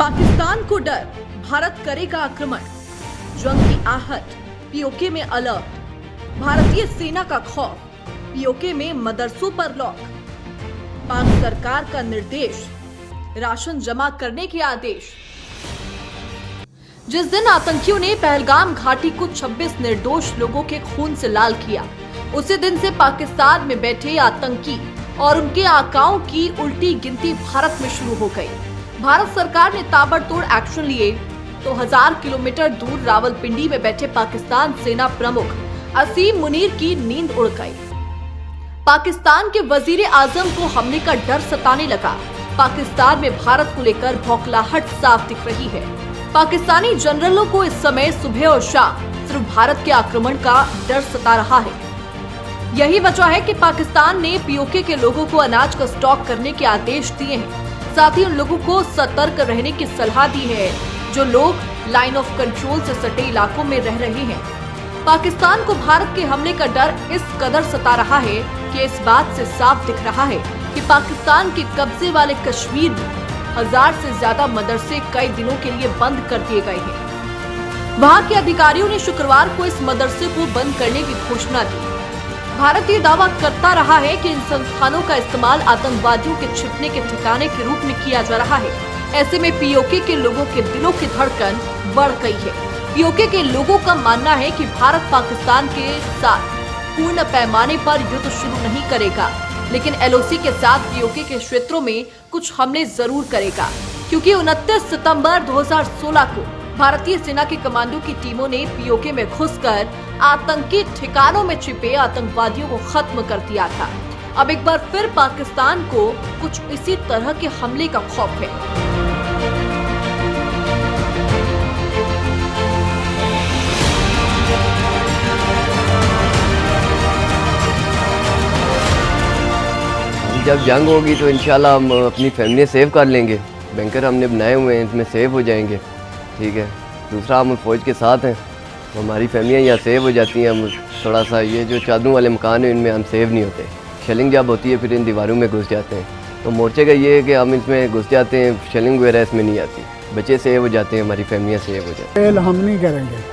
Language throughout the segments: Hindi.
पाकिस्तान को डर, भारत करेगा आक्रमण। जंग की आहट, पीओके में अलर्ट। भारतीय सेना का खौफ, पीओके में मदरसों पर लॉक। पाक सरकार का निर्देश, राशन जमा करने के आदेश। जिस दिन आतंकियों ने पहलगाम घाटी को 26 निर्दोष लोगों के खून से लाल किया, उसी दिन से पाकिस्तान में बैठे आतंकी और उनके आकाओं की उल्टी गिनती भारत में शुरू हो गई। भारत सरकार ने ताबड़तोड़ एक्शन लिए तो 1000 किलोमीटर दूर रावलपिंडी में बैठे पाकिस्तान सेना प्रमुख असीम मुनीर की नींद उड़ गई। पाकिस्तान के वजीर आजम को हमले का डर सताने लगा। पाकिस्तान में भारत को लेकर भौखलाहट साफ दिख रही है। पाकिस्तानी जनरलों को इस समय सुबह और शाम सिर्फ भारत के आक्रमण का डर सता रहा है। यही वजह है कि पाकिस्तान ने पीओके के लोगों को अनाज का स्टॉक करने के आदेश दिए हैं। साथ ही उन लोगों को सतर्क रहने की सलाह दी है जो लोग लाइन ऑफ कंट्रोल से सटे इलाकों में रह रहे हैं। पाकिस्तान को भारत के हमले का डर इस कदर सता रहा है कि इस बात से साफ दिख रहा है कि पाकिस्तान के कब्जे वाले कश्मीर में 1000 से ज्यादा मदरसे कई दिनों के लिए बंद कर दिए गए हैं। वहां के अधिकारियों ने शुक्रवार को इस मदरसे को बंद करने की घोषणा दी। भारत ये दावा करता रहा है कि इन संस्थानों का इस्तेमाल आतंकवादियों के छिपने के ठिकाने के रूप में किया जा रहा है। ऐसे में पीओके के लोगों के दिलों की धड़कन बढ़ गई है। पीओके के लोगों का मानना है कि भारत पाकिस्तान के साथ पूर्ण पैमाने पर युद्ध शुरू नहीं करेगा, लेकिन एलओसी के साथ पीओके के क्षेत्रों में कुछ हमले जरूर करेगा, क्योंकि 29 सितंबर 2016 को भारतीय सेना के कमांडो की टीमों ने पीओके में घुसकर आतंकी ठिकानों में छिपे आतंकवादियों को खत्म कर दिया था। अब एक बार फिर पाकिस्तान को कुछ इसी तरह के हमले का खौफ है। जब जंग होगी तो इंशाल्लाह हम अपनी फैमिली सेव कर लेंगे। बैंकर हमने बनाए हुए हैं, इसमें सेव हो जाएंगे। ठीक है। दूसरा, हम फौज के साथ हैं तो हमारी फैमिलियाँ यहाँ सेव हो जाती हैं। हम थोड़ा सा ये जो चादरों वाले मकान हैं इनमें हम सेव नहीं होते। शेलिंग जब होती है फिर इन दीवारों में घुस जाते हैं। तो मोर्चे का ये है कि हम इसमें घुस जाते हैं, शेलिंग वगैरह इसमें नहीं आती। बच्चे सेव हो जाते हैं, हमारी फैमिलियाँ सेव हो जाती हैं। पहल हम नहीं करेंगे।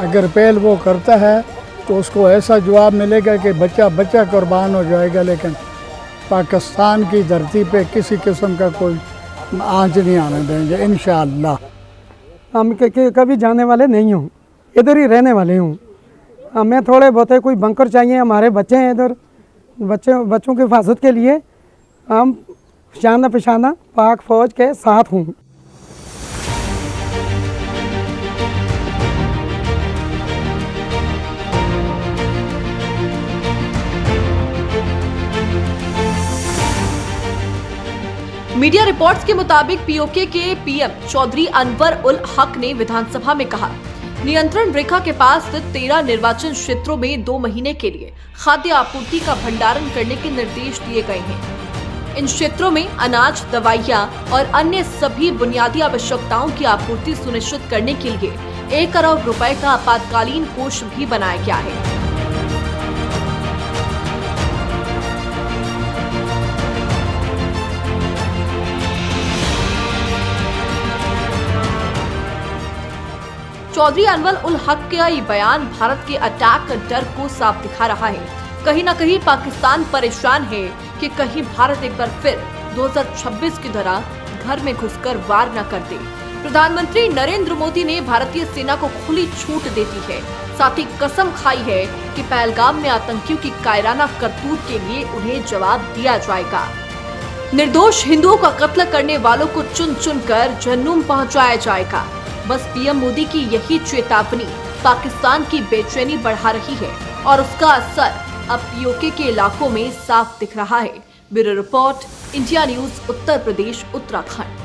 अगर पहल वो करता है तो उसको ऐसा जवाब मिलेगा कि बच्चा बच्चा कुर्बान हो जाएगा। लेकिन पाकिस्तान की धरती पे किसी किस्म का कोई आंच नहीं आने देंगे इंशाअल्लाह। हम कभी जाने वाले नहीं हूँ, इधर ही रहने वाले हूँ। हमें थोड़े बहुत कोई बंकर चाहिए, हमारे बच्चे हैं इधर, बच्चों की हिफाजत के लिए हम शाना पेशाना पाक फौज के साथ हूँ। मीडिया रिपोर्ट्स के मुताबिक पीओके के पीएम चौधरी अनवर उल हक ने विधानसभा में कहा, नियंत्रण रेखा के पास स्थित 13 निर्वाचन क्षेत्रों में 2 महीने के लिए खाद्य आपूर्ति का भंडारण करने के निर्देश दिए गए हैं। इन क्षेत्रों में अनाज, दवाइयां और अन्य सभी बुनियादी आवश्यकताओं की आपूर्ति सुनिश्चित करने के लिए 1 करोड़ रुपए का आपातकालीन कोष भी बनाया गया है। चौधरी अनवर उल हक का ये बयान भारत के अटैक का डर को साफ दिखा रहा है। कहीं न कहीं पाकिस्तान परेशान है कि कहीं भारत एक बार फिर 2026 की तरह घर में घुसकर वार न कर दे। प्रधानमंत्री नरेंद्र मोदी ने भारतीय सेना को खुली छूट दे दी है। साथ ही कसम खाई है कि पहलगाम में आतंकियों की कायराना करतूत के लिए उन्हें जवाब दिया जाएगा। निर्दोष हिंदुओं का कत्ल करने वालों को चुन चुन कर जहन्नुम पहुंचाया जाएगा। बस पीएम मोदी की यही चेतावनी पाकिस्तान की बेचैनी बढ़ा रही है और उसका असर अब पीओके के इलाकों में साफ दिख रहा है। Bureau report, India news, Uttar Pradesh, Uttarakhand.